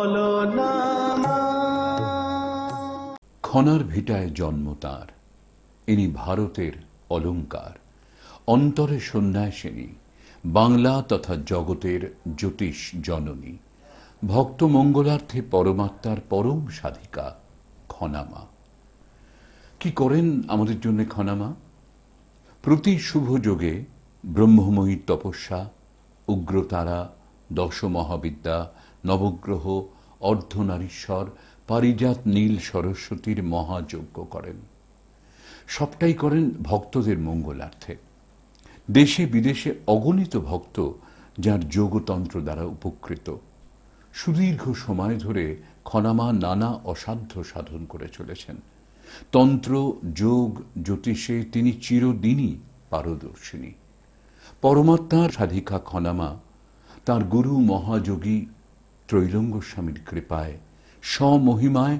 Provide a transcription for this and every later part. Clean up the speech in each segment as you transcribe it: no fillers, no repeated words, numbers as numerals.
বলো না মা। খনার ভিটায় জন্ম তাঁর, ইনি ভারতের অলঙ্কার, অন্তরে সন্ন্যাসিনী, বাংলা তথা জগতের জ্যোতিষ জননী, ভক্ত মঙ্গলার্থে পরমাত্মার পরম সাধিকা খনামা। কি করেন আমাদের জন্য খনামা? প্রতি শুভ যোগে ব্রহ্মময়ী তপস্যা, উগ্রতারা, দশ মহাবিদ্যা, নবগ্রহ, অর্ধনারীশ্বর, পারিজাত নীল সরস্বতীর মহাযজ্ঞ করেন। সবটাই করেন ভক্তদের মঙ্গলার্থে। দেশে বিদেশে অগণিত ভক্ত যার যোগতন্ত্র দ্বারা উপকৃত। সুদীর্ঘ সময় ধরে খনামা নানা অসাধ্য সাধন করে চলেছেন। তন্ত্র, যোগ, জ্যোতিষে তিনি চিরদিনই পারদর্শিনী। পরমাত্মার সাধিকা খনামা তাঁর গুরু মহাযোগী ত্রৈলঙ্গ স্বামীর কৃপায় স্বমহিমায়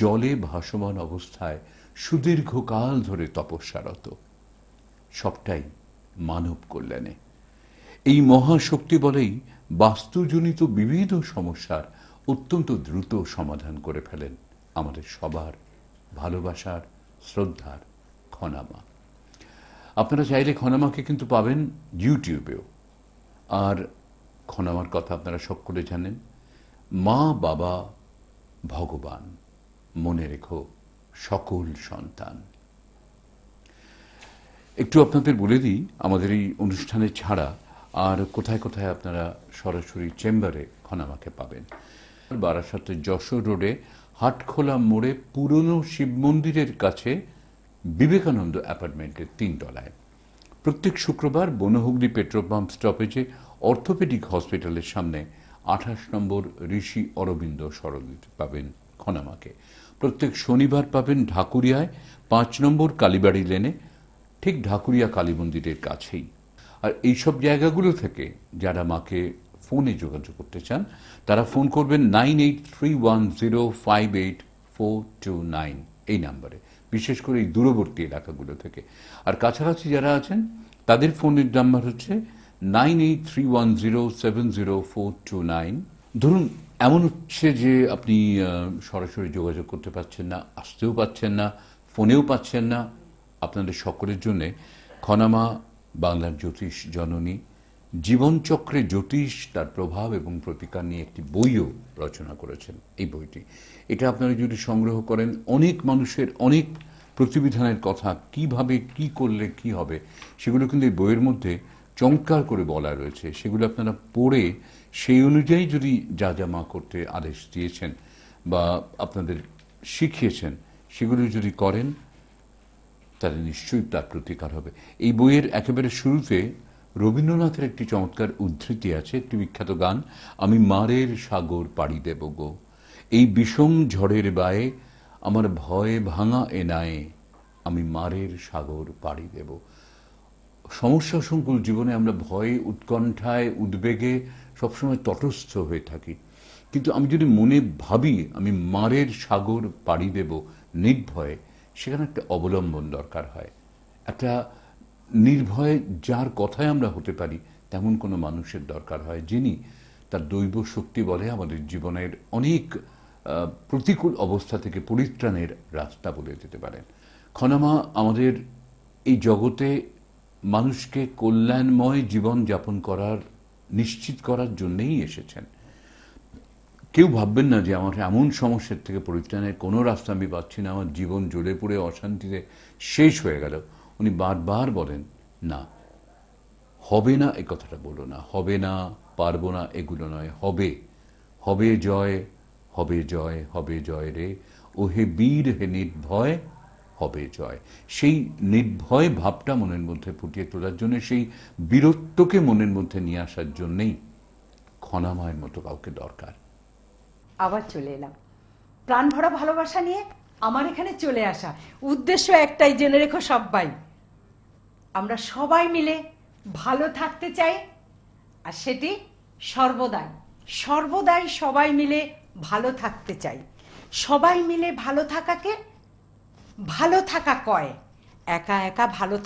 জলে ভাসমান অবস্থায় সুদীর্ঘকাল ধরে তপস্যারত। সবটাই মানব কল্যাণে। এই মহাশক্তি বলেই বাস্তুজনিত বিবিধ সমস্যার অত্যন্ত দ্রুত সমাধান করে ফেলেন আমাদের সবার ভালোবাসার, শ্রদ্ধার খনামা। আপনারা চাইলে খনামাকে কিন্তু পাবেন ইউটিউবেও। আর খনামার কথা আপনারা সকলে জানেন, মা বাবা ভগবান, মনে রেখো সকল সন্তান। একটু আপনাদের বলে দিই আমাদের এই অনুষ্ঠানে ছাড়া আর কোথায় কোথায় আপনারা সরাসরি চেম্বারে খনামাকে পাবেন। বারাসাতের যশোর রোডে হাটখোলা মোড়ে পুরনো শিব মন্দিরের কাছে বিবেকানন্দ অ্যাপার্টমেন্টের ৩ তলায়। প্রত্যেক শুক্রবার বনহুগলি পেট্রোল পাম্প স্টপেজে অর্থোপেডিক হসপিটালের সামনে ২৮ নম্বর ঋষি অরবিন্দ সরণিতে পাবেন খনামাকে। প্রত্যেক শনিবার পাবেন ঢাকুরিয়ায় ৫ নম্বর কালীবাড়ি লেনে, ঠিক ঢাকুরিয়া কালী মন্দিরের কাছেই। আর এইসব জায়গাগুলো থেকে যারা মাকে ফোনে যোগাযোগ করতে চান তারা ফোন করবেন 9831058429 এই নাম্বারে, বিশেষ করে এই দূরবর্তী এলাকাগুলো থেকে। আর কাছাকাছি যারা আছেন তাদের ফোনের নাম্বার হচ্ছে 9831070429। ধরুন এমন হচ্ছে যে আপনি সরাসরি যোগাযোগ করতে পারছেন না, আসতেও পাচ্ছেন না, ফোনেও পাচ্ছেন না। আপনাদের সকলের জন্য খনামা বাংলার জ্যোতিষ জননী, জীবনচক্রে জ্যোতিষ, তার প্রভাব এবং প্রতিকার নিয়ে একটি বইও রচনা করেছেন। এই বইটি এটা আপনারা যদি সংগ্রহ করেন, অনেক মানুষের অনেক প্রতিবিধানের কথা, কিভাবে কি করলে কি হবে সেগুলো কিন্তু এই বইয়ের মধ্যে চমৎকার করে বলা রয়েছে। সেগুলো আপনারা পড়ে সেই অনুযায়ী যদি যা যা মা করতে আদেশ দিয়েছেন বা আপনাদের শিখিয়েছেন সেগুলো যদি করেন তাহলে নিশ্চয়ই তার প্রতিকার হবে। এই বইয়ের একেবারে শুরুতে রবীন্দ্রনাথের একটি চমৎকার উদ্ধৃতি আছে, একটি বিখ্যাত গান, আমি মারের সাগর পাড়ি দেব গো, এই বিষম ঝড়ের বায়ে আমার ভয়ে ভাঙা এনায়ে আমি মারের সাগর পাড়ি দেব। সমস্যা সংকুল জীবনে আমরা ভয়ে, উৎকণ্ঠায়, উদ্বেগে সবসময় তটস্থ হয়ে থাকি। কিন্তু আমি যদি মনে ভাবি আমি মারের সাগর পাড়ি দেব নির্ভয়ে, সেখানে একটা অবলম্বন দরকার হয়। একটা নির্ভয়ে যার কথায় আমরা হতে পারি তেমন কোনো মানুষের দরকার হয়, যিনি তার দৈব শক্তি বলে আমাদের জীবনের অনেক প্রতিকূল অবস্থা থেকে পরিত্রাণের রাস্তা বলে দিতে পারেন। খনামা আমাদের এই জগতে মানুষকে কল্যাণময় জীবন যাপন করার নিশ্চিত করার জন্যেই এসেছেন। কেউ ভাববেন না যে আমার এমন সমস্যার থেকে পরিত্রাণের কোনো রাস্তা আমি পাচ্ছি না, আমার জীবন জ্বলে পুড়ে অশান্তিতে শেষ হয়ে গেল। উনি বারবার বলেন, না, হবে না এ কথাটা বলো না, হবে না, পারবো না এগুলো নয়, হবে, হবে জয়, হবে জয়, হবে জয় রে, ও হে বীর হে নির্ভয়, হবে জয়। সেই নির্ভয় ভাবটা মনের মধ্যে ফুটিয়ে তোলার জন্য, সেই বীরত্বকে মনের মধ্যে নিয়ে আসার জন্যেই খনামায়ের মতো কাউকে দরকার। আবার চলে এলাম প্রাণ ভরা ভালোবাসা নিয়ে। আমার এখানে চলে আসা উদ্দেশ্য একটাই, জেনে রেখো সবাই, আমরা সবাই মিলে ভালো থাকতে চাই। আর সেটি সর্বদাই সর্বদাই সবাই মিলে ভালো থাকতে চাই। সবাই মিলে ভালো থাকাকে ভালো থাকা কয়, একা একা ভালো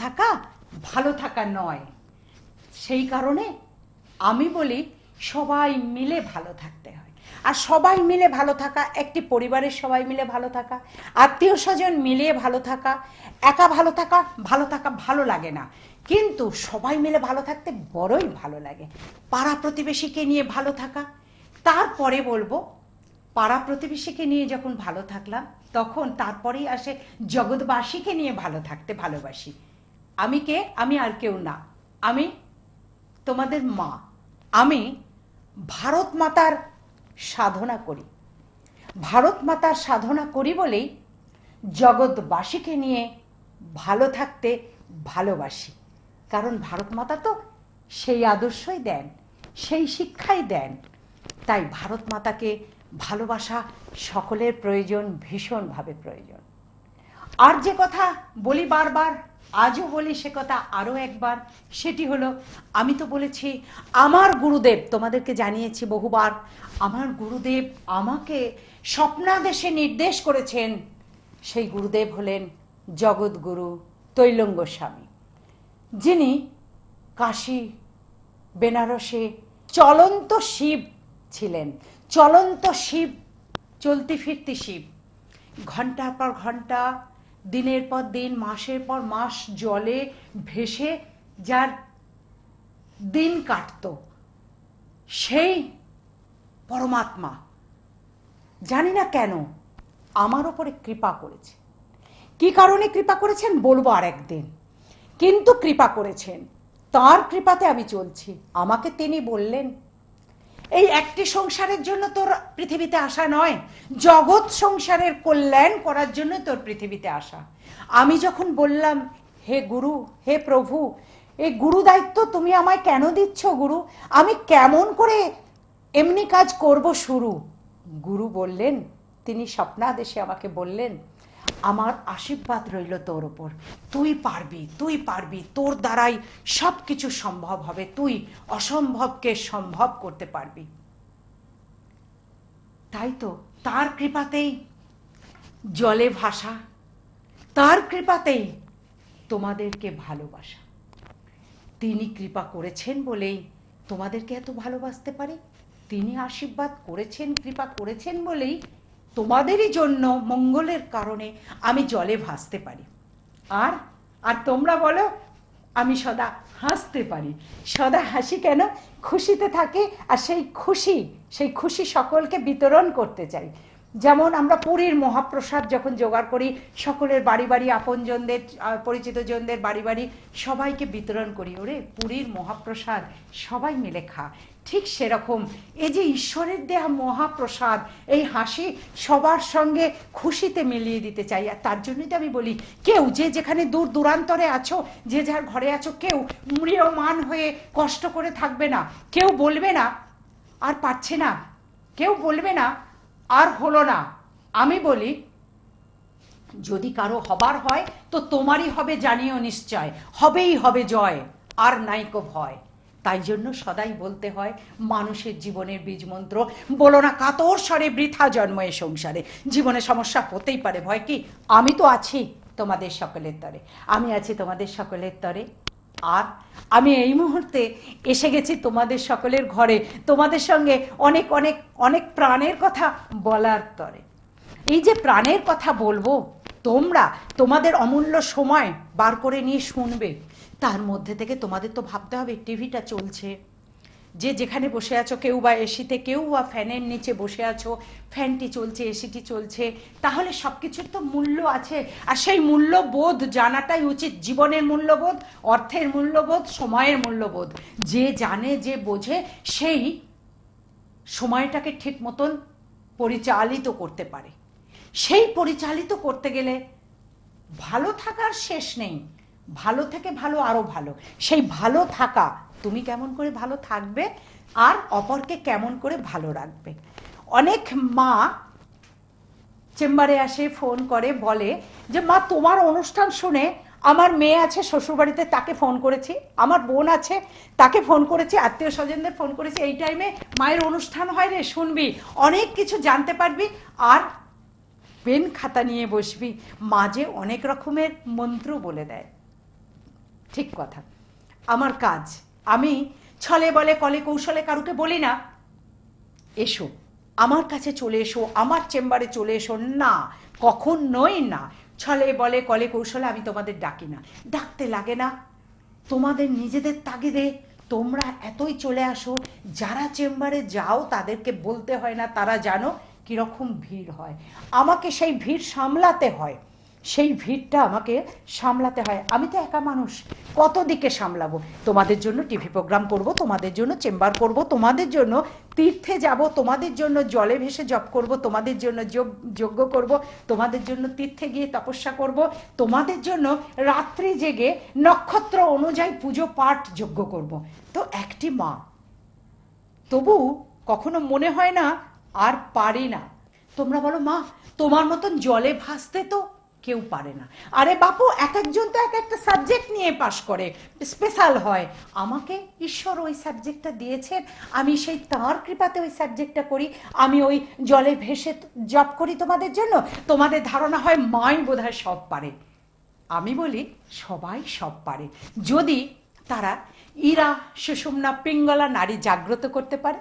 থাকা নয়। সেই কারণে আমি বলি সবাই মিলে ভালো থাকতে হয়। আর সবাই মিলে ভালো থাকা, একটি পরিবারের সবাই মিলে ভালো থাকা, আত্মীয় স্বজন মিলিয়ে ভালো থাকা, একা ভালো থাকা ভালো লাগে না, কিন্তু সবাই মিলে ভালো থাকতে বড়ই ভালো লাগে। পাড়া প্রতিবেশীকে নিয়ে ভালো থাকা, তারপরে বলবো পাড়া প্রতিবেশীকে নিয়ে যখন ভালো থাকলাম তখন তারপরেই আসে জগৎবাসীকে নিয়ে ভালো থাকতে ভালোবাসি। আমি কে? আমি আর কেউ না, আমি তোমাদের মা। আমি ভারত মাতার সাধনা করি, ভারত মাতার সাধনা করি বলেই জগৎবাসীকে নিয়ে ভালো থাকতে ভালোবাসি। কারণ ভারত মাতা তো সেই আদর্শই দেন, সেই শিক্ষাই দেন। তাই ভারত মাতাকে ভালোবাসা সকলের প্রয়োজন, ভীষণভাবে প্রয়োজন। আর যে কথা বলি বারবার, আজও বলি সে কথা আরও একবার, সেটি হলো, আমি তো বলেছি আমার গুরুদেব, তোমাদেরকে জানিয়েছি বহুবার, আমার গুরুদেব আমাকে স্বপ্নাদেশে নির্দেশ করেছেন। সেই গুরুদেব হলেন জগৎগুরু তৈলঙ্গ স্বামী, যিনি কাশী বেনারসে চলন্ত শিব ছিলেন, চলন্ত শিব, চলতি ফিরতি শিব। ঘন্টার পর ঘন্টা, দিনের পর দিন, মাসের পর মাস জলে ভেসে যার দিন কাটত, সেই পরমাত্মা জানি না কেন আমার ওপরে কৃপা করেছে। কি কারণে কৃপা করেছেন বলবো আর একদিন, কিন্তু কৃপা করেছেন, তার কৃপাতে আমি চলছি। আমাকে তিনি বললেন, এই একটি সংসারের জন্য তোর পৃথিবীতে আসা নয়, জগৎ সংসারের কল্যাণ করার জন্য তোর পৃথিবীতে আসা। আমি যখন বললাম, হে গুরু, হে প্রভু, এই গুরু দায়িত্ব তুমি আমায় কেন দিচ্ছ গুরু, আমি কেমন করে এমনি কাজ করব শুরু? গুরু বললেন, তিনি স্বপ্নাদেশে আমাকে বললেন, আমার আশীর্বাদ রইল তোর ওপর, তুই পারবি, তুই পারবি, তোর দ্বারাই সব কিছু সম্ভব হবে, তুই অসম্ভবকে সম্ভব করতে পারবি। তাই তো তার কৃপাতেই জলে ভাসা, তার কৃপাতেই তোমাদেরকে ভালোবাসা। তিনি কৃপা করেছেন বলেই তোমাদেরকে এত ভালোবাসতে পারি, তিনি আশীর্বাদ করেছেন, কৃপা করেছেন বলেই তোমাদেরই জন্য মঙ্গলের কারণে আমি জলে ভাসতে পারি। আর আর তোমরা বলো, আমি সদা হাসতে পারি। সদা হাসি কেন? খুশিতে থাকি, আর সেই খুশি সকলকে বিতরণ করতে চাই। যেমন আমরা পুরীর মহাপ্রসাদ যখন জোগাড় করি, সকলের বাড়ি বাড়ি, আপনজনদের, পরিচিত জনদের বাড়ি বাড়ি সবাইকে বিতরণ করি, ওরে পুরীর মহাপ্রসাদ সবাই মিলে খা। ঠিক সেরকম এই যে ঈশ্বরের দেয়া মহাপ্রসাদ, এই হাসি সবার সঙ্গে খুশিতে মিলিয়ে দিতে চাই। আর তার জন্যই তো আমি বলি, কেউ যে যেখানে দূর দূরান্তরে আছো, যে যার ঘরে আছো, কেউ ম্রিয়মান হয়ে কষ্ট করে থাকবে না। কেউ বলবে না আর পারছে না, কেউ বলবে না আর হলো না। আমি বলি, যদি কারো হবার হয় তো তোমারই হবে, জানিও নিশ্চয়, হবেই হবে জয়, আর নাইকো ভয়। তাই জন্য সদাই বলতে হয় মানুষের জীবনের বীজ মন্ত্র, বলো না কাতর স্বরে বৃথা জন্ম এ সংসারে। জীবনে সমস্যা হতেই পারে, ভয় কি? আমি তো আছি তোমাদের সকলের তরে, আমি আছি তোমাদের সকলের তরে। আর আমি এই মুহূর্তে এসে গেছি তোমাদের সকলের ঘরে, তোমাদের সঙ্গে অনেক অনেক অনেক প্রাণের কথা বলার তরে। এই যে প্রাণের কথা বলবো, তোমরা তোমাদের অমূল্য সময় বার করে নিয়ে শুনবে। তার মধ্যে থেকে তোমাদের তো ভাবতে হবে, টিভিটা চলছে, যে যেখানে বসে আছো, কেউ বা এসিতে, কেউ বা ফ্যানের নিচে বসে আছো, ফ্যানটি চলছে, এসিটি চলছে, তাহলে সব কিছুর তো মূল্য আছে। আর সেই মূল্যবোধ জানাটাই উচিত, জীবনের মূল্যবোধ, অর্থের মূল্যবোধ, সময়ের মূল্যবোধ। যে জানে, যে বোঝে, সেই সময়টাকে ঠিক মতন পরিচালিত করতে পারে। সেই পরিচালিত করতে গেলে ভালো থাকার শেষ নেই, ভালো থেকে ভালো আরো ভালো। সেই ভালো থাকা, তুমি কেমন করে ভালো থাকবে আর অপরকে কেমন করে ভালো রাখবে। অনেক মা চেম্বারে আসে, ফোন করে, বলে যে মা তোমার অনুষ্ঠান শুনে আমার মেয়ে আছে শ্বশুরবাড়িতে, তাকে ফোন করেছি, আমার বোন আছে তাকে ফোন করেছি, আত্মীয় স্বজনদের ফোন করেছি, এই টাইমে মায়ের অনুষ্ঠান হয় রে, শুনবি, অনেক কিছু জানতে পারবি, আর পেন খাতা নিয়ে বসবি। মাঝে অনেক রকমের মন্ত্র বলে দেয়। ঠিক কথা, আমার কাজ, আমি ছলে বলে কলে কৌশলে কারুকে বলি না এসো, আমার কাছে চলে এসো, আমার চেম্বারে চলে এসো, না, কখনোই না। ছলে বলে কলে কৌশলে আমি তোমাদের ডাকি না, ডাকতে লাগে না। তোমাদের নিজেদের তাগিদে তোমরা এতই চলে আসো, যারা চেম্বারে যাও তাদেরকে বলতে হয় না, তারা জানো কীরকম ভিড় হয়। আমাকে সেই ভিড় সামলাতে হয়, সেই ভিড়টা আমাকে সামলাতে হয়। আমি তো একা মানুষ, কত দিকে সামলাবো। তোমাদের জন্য টিভি প্রোগ্রাম করব, তোমাদের জন্য চেম্বার করব, তোমাদের জন্য তীর্থে যাব, তোমাদের জন্য জলে ভেসে জপ করব, তোমাদের জন্য যজ্ঞ করব, তোমাদের জন্য তীর্থে গিয়ে তপস্যা করব, তোমাদের জন্য রাত্রি জেগে নক্ষত্র অনুযায়ী পুজো পাঠ যজ্ঞ করব। তো একটি মা, তবু কখনো মনে হয় না আর পারি না। তোমরা বলো মা তোমার মতন জলে ভাসতে তো কেউ পারে না। আরে বাপু, এক একজন তো এক একটা সাবজেক্ট নিয়ে পাশ করে, স্পেশাল হয়। আমাকে ঈশ্বর ওই সাবজেক্টটা দিয়েছেন, আমি সেই তাঁর কৃপাতে ওই সাবজেক্টটা করি, আমি ওই জলে ভেসে জব করি তোমাদের জন্য। তোমাদের ধারণা হয় মাই বোধহয় সব পারে। আমি বলি সবাই সব পারে, যদি তারা ইরা সুষুম্না পিঙ্গলা নারী জাগ্রত করতে পারে।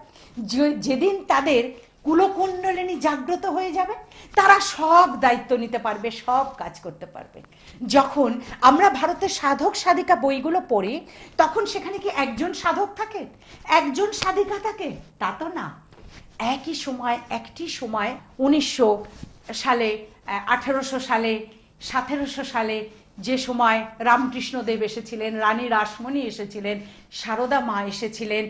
যেদিন তাদের কুলকুণ্ডলিনী জাগ্রত হয়ে যাবে, তারা সব দায়িত্ব নিতে পারবে, সব কাজ করতে পারবে। যখন আমরা ভারতের সাধক সাধিকা বইগুলো পড়ি, তখন সেখানে কি একজন সাধক থাকে, একজন সাধিকা থাকে? তা তো না। একই সময়, একটি সময় 1900 সালে, 1800 সালে, 1700 সালে, যে সময় রামকৃষ্ণদেব এসেছিলেন, রানী রাসমণি এসেছিলেন, সারদা মা এসেছিলেন,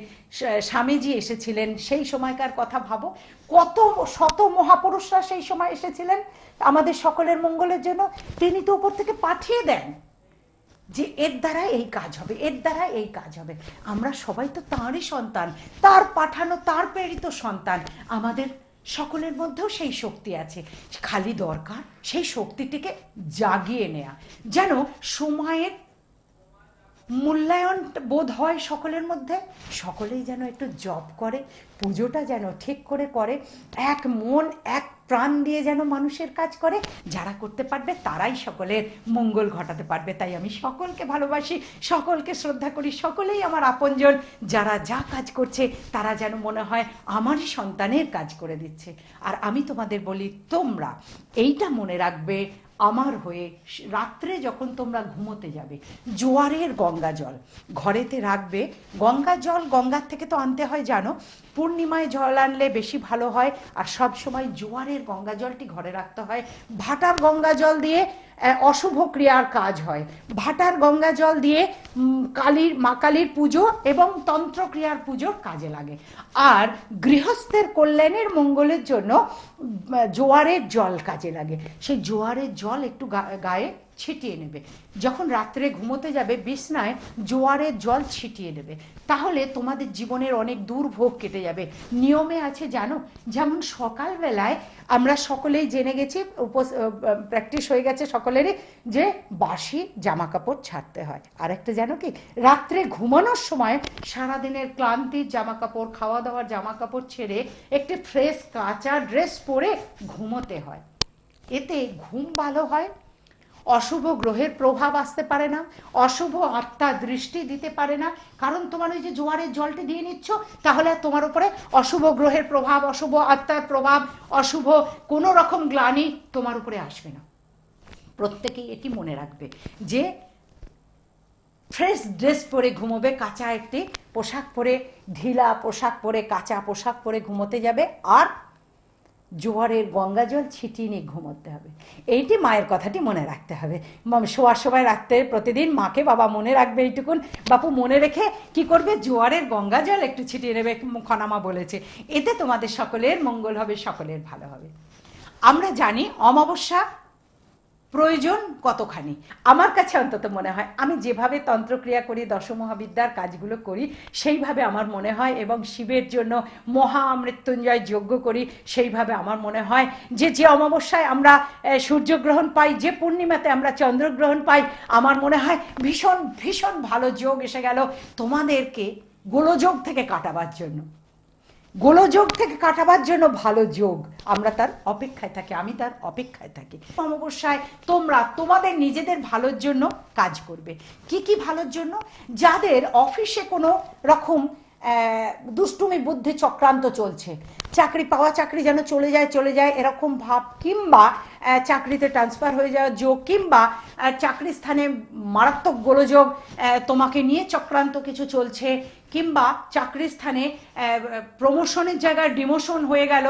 স্বামীজি এসেছিলেন, সেই সময়কার কথা ভাবো। কত শত মহাপুরুষরা সেই সময় এসেছিলেন আমাদের সকলের মঙ্গলের জন্য। তিনি তো উপর থেকে পাঠিয়ে দেন যে এর দ্বারা এই কাজ হবে, এর দ্বারা এই কাজ হবে। আমরা সবাই তো তাঁরই সন্তান, তার পাঠানো, তার প্রেরিত সন্তান। আমাদের সকলের মধ্যেও সেই শক্তি আছে, খালি দরকার সেই শক্তিটিকে জাগিয়ে নেয়া, যেন সময়ের মূল্যায়ন বোধ হয় সকলের মধ্যে। সকলেই যেন একটু জপ করে, পুজোটা যেন ঠিক করে করে, এক মন এক প্রাণ দিয়ে যেন মানুষের কাজ করে। যারা করতে পারবে তারাই সকলের মঙ্গল ঘটাতে পারবে। তাই আমি সকলকে ভালোবাসি, সকলকে শ্রদ্ধা করি, সকলেই আমার আপনজন। যারা যা কাজ করছে তারা যেন মনে হয় আমারই সন্তানের কাজ করে দিচ্ছে। আর আমি তোমাদের বলি, তোমরা এইটা মনে রাখবে, আমার হয়ে রাত্রে যখন তোমরা ঘুমোতে যাবে, জোয়ারের গঙ্গা জল ঘরেতে রাখবে। গঙ্গা জল গঙ্গার থেকে তো আনতে হয় জানো, পূর্ণিমায় জল আনলে বেশি ভালো হয়। আর সব সময় জোয়ারের গঙ্গা জলটি ঘরে রাখতে হয়। ভাটার গঙ্গা জল দিয়ে অশুভ ক্রিয়ার কাজ হয়, ভাটার গঙ্গা জল দিয়ে মা কালীর পুজো এবং তন্ত্রক্রিয়ার পুজোর কাজে লাগে। আর গৃহস্থের কল্যাণের মঙ্গলের জন্য জোয়ারের জল কাজে লাগে। সেই জোয়ারের জল একটু গায়ে ছিটিয়ে নেবে, যখন রাত্রে ঘুমোতে যাবে বিছনায় জোয়ারের জল ছিটিয়ে দেবে। তাহলে তোমাদের জীবনের অনেক দুর্ভোগ কেটে যাবে। নিয়মে আছে জানো, যেমন সকালবেলায় আমরা সকলেই জেনে গেছি, প্র্যাকটিস হয়ে গেছে সকলেরই, যে বাসি জামা কাপড় ছাড়তে হয়। আর একটা জানো কি, রাত্রে ঘুমানোর সময় সারাদিনের ক্লান্তির জামা কাপড়, খাওয়া দাওয়ার জামা কাপড় ছেড়ে একটি ফ্রেশ কাঁচা ড্রেস পরে ঘুমোতে হয়। এতে ঘুম ভালো হয়, অশুভ গ্রহের প্রভাব আসতে পারে না, অশুভ আত্মা দৃষ্টি দিতে পারে না। কারণ তোমার ওই যে জোয়ারের জলটি দিয়ে নিচ্ছ, তাহলে তোমার উপরে অশুভ গ্রহের প্রভাব, অশুভ আত্মার প্রভাব, অশুভ কোনো রকম গ্লানি তোমার উপরে আসবে না। প্রত্যেকেই এটি মনে রাখবে যে ফ্রেশ ড্রেস পরে ঘুমোবে, কাঁচা একটি পোশাক পরে, ঢিলা পোশাক পরে, কাঁচা পোশাক পরে ঘুমোতে যাবে। আর জোয়ারের গঙ্গা জল ছিটিয়ে নিয়ে ঘুমোতে হবে। এইটি মায়ের কথাটি মনে রাখতে হবে। শোয়ার সময় রাখতে প্রতিদিন মাকে বাবা মনে রাখবে এইটুকুন, বাপু মনে রেখে কি করবে, জোয়ারের গঙ্গা জল একটু ছিটিয়ে নেবে, খনামা বলেছে। এতে তোমাদের সকলের মঙ্গল হবে, সকলের ভালো হবে। আমরা জানি অমাবস্যা প্রয়োজন কতখানি। আমার কাছে অন্তত মনে হয়, আমি যেভাবে তন্ত্রক্রিয়া করি, দশমহাবিদ্যার কাজগুলো করি, সেইভাবে আমার মনে হয়, এবং শিবের জন্য মহা মৃত্যুঞ্জয় যজ্ঞ করি, সেইভাবে আমার মনে হয় যে যে অমাবস্যায় আমরা সূর্যগ্রহণ পাই, যে পূর্ণিমাতে আমরা চন্দ্রগ্রহণ পাই, আমার মনে হয় ভীষণ ভীষণ ভালো যোগ এসে গেল তোমাদেরকে গোলযোগ থেকে কাটাবার জন্য। গোলযোগ থেকে কাটাবার জন্য ভালো যোগ, আমরা তার অপেক্ষায় থাকি, আমি তার অপেক্ষায় থাকি। অমাবস্যায় তোমরা তোমাদের নিজেদের ভালোর জন্য কাজ করবে। কি কি ভালোর জন্য? যাদের অফিসে কোনো রকম দুষ্টুমি বুদ্ধি চক্রান্ত চলছে, চাকরি পাওয়া চাকরি যেন চলে যায় এরকম ভাব, কিংবা চাকরিতে ট্রান্সফার হয়ে যাওয়ার যোগ, কিংবা চাকরি স্থানে মারাত্মক গোলযোগ তোমাকে নিয়ে চক্রান্ত কিছু চলছে, কিংবা চাকরির স্থানে প্রমোশনের জায়গায় ডিমোশন হয়ে গেল,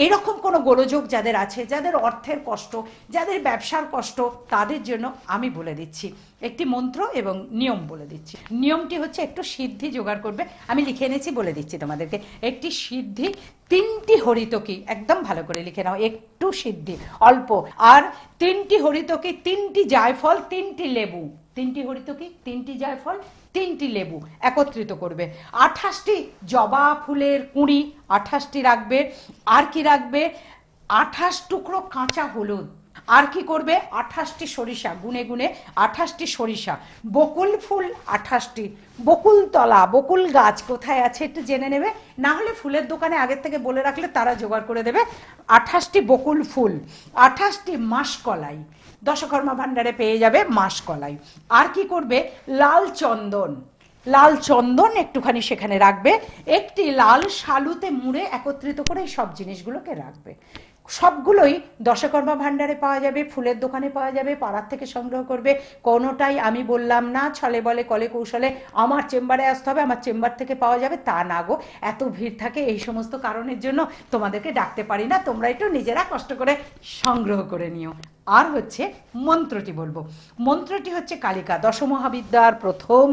এরকম কোনো গোলযোগ যাদের আছে, যাদের অর্থের কষ্ট, যাদের ব্যবসার কষ্ট, তাদের জন্য আমি বলে দিচ্ছি একটি মন্ত্র এবং নিয়ম বলে দিচ্ছি। নিয়মটি হচ্ছে একটু সিদ্ধি জোগাড় করবে, আমি লিখে এনেছি বলে দিচ্ছি তোমাদেরকে। একটি সিদ্ধি, 3টি হরিতকি, একদম ভালো করে লিখে নাও, একটু সিদ্ধি অল্প, আর 3টি হরিতকি, 3টি জায়ফল, 3টি লেবু, 3টি হরিতকি, 3টি জায়ফল, 3টি লেবু একত্রিত করবে। 28টি জবা ফুলের কুঁড়ি 28টি রাখবে। আর কি রাখবে? 28 টুকরো কাঁচা হলুদ। আর কি করবে? 28টি সরিষা, গুনে গুনে 28টি সরিষা। বকুল ফুল 28টি। বকুল তলা, বকুল গাছ কোথায় আছে একটু জেনে নেবে, না হলে ফুলের দোকানে আগের থেকে বলে রাখলে তারা জোগাড় করে দেবে। 28টি বকুল ফুল, 28টি মাসকলাই, দশকর্মা ভাণ্ডারে পেয়ে যাবে মাসকলাই। আর কি করবে? লাল চন্দন, লাল চন্দন একটুখানি সেখানে রাখবে। একটি লাল শালুতে মুড়ে একত্রিত করে এই সব জিনিসগুলোকে রাখবে। সবগুলোই দশকর্মা ভাণ্ডারে পাওয়া যাবে, ফুলের দোকানে পাওয়া যাবে, পাড়ার থেকে সংগ্রহ করবে। কোনোটাই আমি বললাম না ছলে বলে কলে কৌশলে আমার চেম্বারে আসতে হবে, আমার চেম্বার থেকে পাওয়া যাবে, তা না গো, এত ভিড় থাকে, এই সমস্ত কারণের জন্য তোমাদেরকে ডাকতে পারি না, তোমরা একটু নিজেরা কষ্ট করে সংগ্রহ করে নিও। আর হচ্ছে মন্ত্রটি বলবো। মন্ত্রটি হচ্ছে কালিকা, দশমহাবিদ্যার প্রথম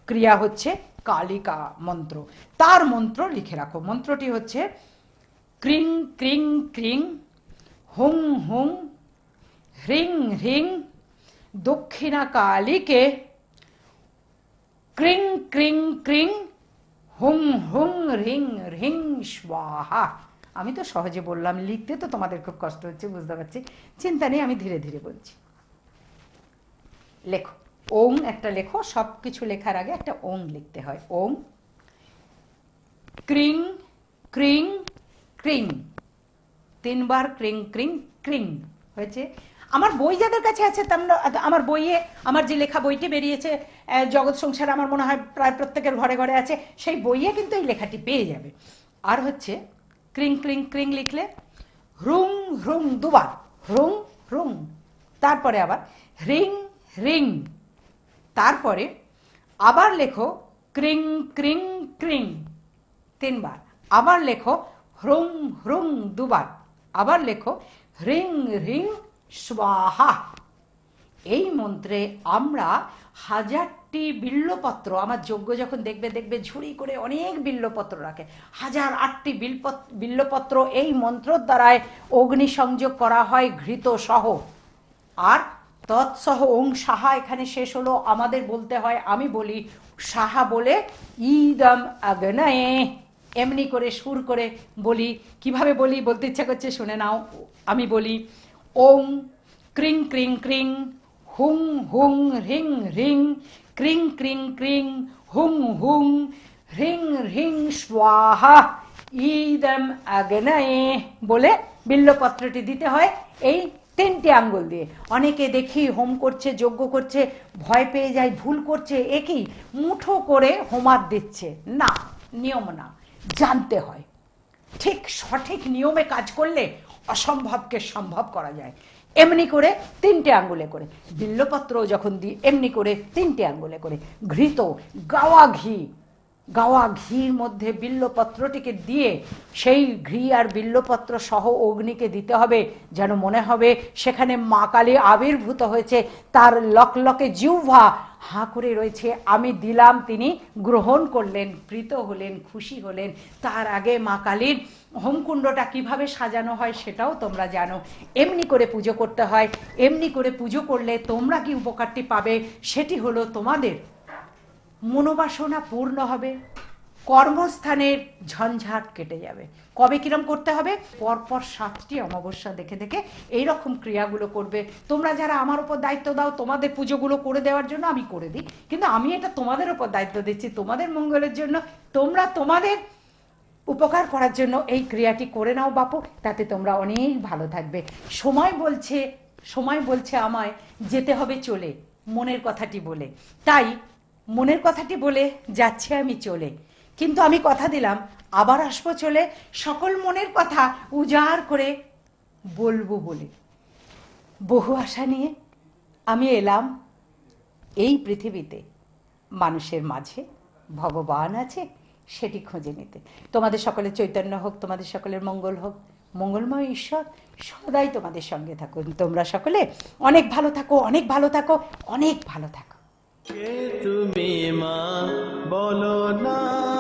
ক্রিয়া হচ্ছে কালিকা মন্ত্র। তার মন্ত্র লিখে রাখো। মন্ত্রটি হচ্ছে ক্রিং ক্রিং ক্রিং হুং হুং হ্রিং হ্রিং দক্ষিণা কালীকে ক্রিং ক্রিং ক্রিং হুং হুং রিং রিং স্বাহা। আমি তো সহজে বললাম, লিখতে তো তোমাদের খুব কষ্ট হচ্ছে বুঝতে পারছি, চিন্তা নেই, আমি ধীরে ধীরে বলছি। লেখো, ওং একটা লেখো, সব কিছু লেখার আগে একটা ওং লিখতে হয়। ওং ক্রিং ক্রিং ক্রিং, 3 বার ক্রিং ক্রিং ক্রিং হয়েছে। আমার বই যাদের কাছে আছে, আমার বইয়ে, আমার যে লেখা বইটি বেরিয়েছে জগৎ সংসার, আমার মনে হয় প্রায় প্রত্যেকের ঘরে ঘরে আছে, সেই বইয়ে কিন্তু এই লেখাটি পেয়ে যাবে। আর হচ্ছে ক্রিং ক্রিং ক্রিং লিখলে হুং হুং, দুবার হুং হুং, তারপরে আবার হ্রিং হ্রিং, তারপরে আবার লেখো ক্রিং ক্রিং ক্রিং 3 বার, আবার লেখো হুং হুং 2 বার, আবার লেখো হ্রিং হ্রিং স্বাহা। এই মন্ত্রে আমরা 1000টি বিল্লপত্র, আমার যজ্ঞ যখন দেখবে ঝুড়ি করে অনেক বিল্লপত্র রাখে, 1008টি বিল্লপত্র এই মন্ত্রর দ্বারায় অগ্নি সংযোগ করা হয় ঘৃত সহ। আর তৎসহ ওং সাহা এখানে শেষ হলো, আমাদের বলতে হয়, আমি বলি সাহা বলে ইদম অগ্নয়ে, এমনি করে সুর করে বলি। কিভাবে বলি বলতে ইচ্ছা করছে, শুনে নাও। আমি বলি ওং ক্রিং ক্রিং ক্রিং হুং হুং হ্রিং হ্রিং ক্রিং ক্রিং ক্রিং হুং হুং হ্রিং হ্রিং স্বাহা ইদম অগ্নয়ে বলে বিল্লপত্রটি দিতে হয় এই 3টে আঙ্গুল দিয়ে। অনেকে দেখি হোম করছে, যজ্ঞ করছে, ভয় পেয়ে যায়, ভুল করছে, একই মুঠো করে হোমার দিচ্ছে না, নিয়ম না, জানতে হয়। ঠিক সঠিক নিয়মে কাজ করলে অসম্ভবকে সম্ভব করা যায়। এমনি করে 3টে আঙ্গুলে করে, বিল্লপত্র যখন দিই এমনি করে 3টে আঙ্গুলে করে, ঘৃত গাওয়া ঘি, গাওয়া ঘির মধ্যে বিল্লপত্রটিকে দিয়ে সেই ঘি আর বিল্লপত্র সহ অগ্নিকে দিতে হবে, যেন মনে হবে সেখানে মা কালী আবির্ভূত হয়েছে, তার লকলকে জিহ্বা হাঁ করে রয়েছে, আমি দিলাম, তিনি গ্রহণ করলেন, প্রীত হলেন, খুশি হলেন। তার আগে মা কালীর হোমকুণ্ডটা কিভাবে সাজানো হয় সেটাও তোমরা জানো। এমনি করে পুজো করতে হয়। এমনি করে পুজো করলে তোমরা কি উপকারটি পাবে, সেটি হলো তোমাদের মনোবাসনা পূর্ণ হবে, কর্মস্থানের ঝঞ্ঝাট কেটে যাবে। কবে কিরম করতে হবে? পরপর 7টি অমাবস্যা দেখে দেখে এইরকম ক্রিয়াগুলো করবে। তোমরা যারা আমার উপর দায়িত্ব দাও তোমাদের পুজোগুলো করে দেওয়ার জন্য, আমি করে দিই, কিন্তু আমি এটা তোমাদের উপর দায়িত্ব দিচ্ছি তোমাদের মঙ্গলের জন্য, তোমরা তোমাদের উপকার করার জন্য এই ক্রিয়াটি করে নাও বাপু, তাতে তোমরা অনেক ভালো থাকবে। সময় বলছে আমায় যেতে হবে চলে, মনের কথাটি বলে, তাই মনের কথাটি বলে যাচ্ছে আমি চলে। কিন্তু আমি কথা দিলাম আবার আসবো চলে, সকল মনের কথা উজাড় করে বলবো বলে। বহু আশা নিয়ে আমি এলাম এই পৃথিবীতে। মানুষের মাঝে ভগবান আছে সেটি খুঁজে নিতে। তোমাদের সকলের চৈতন্য হোক, তোমাদের সকলের মঙ্গল হোক। মঙ্গলময় ঈশ্বর সদাই তোমাদের সঙ্গে থাকুন। তোমরা সকলে অনেক ভালো থাকো, অনেক ভালো থাকো, অনেক ভালো থাকো। কে তুমি মা বলো না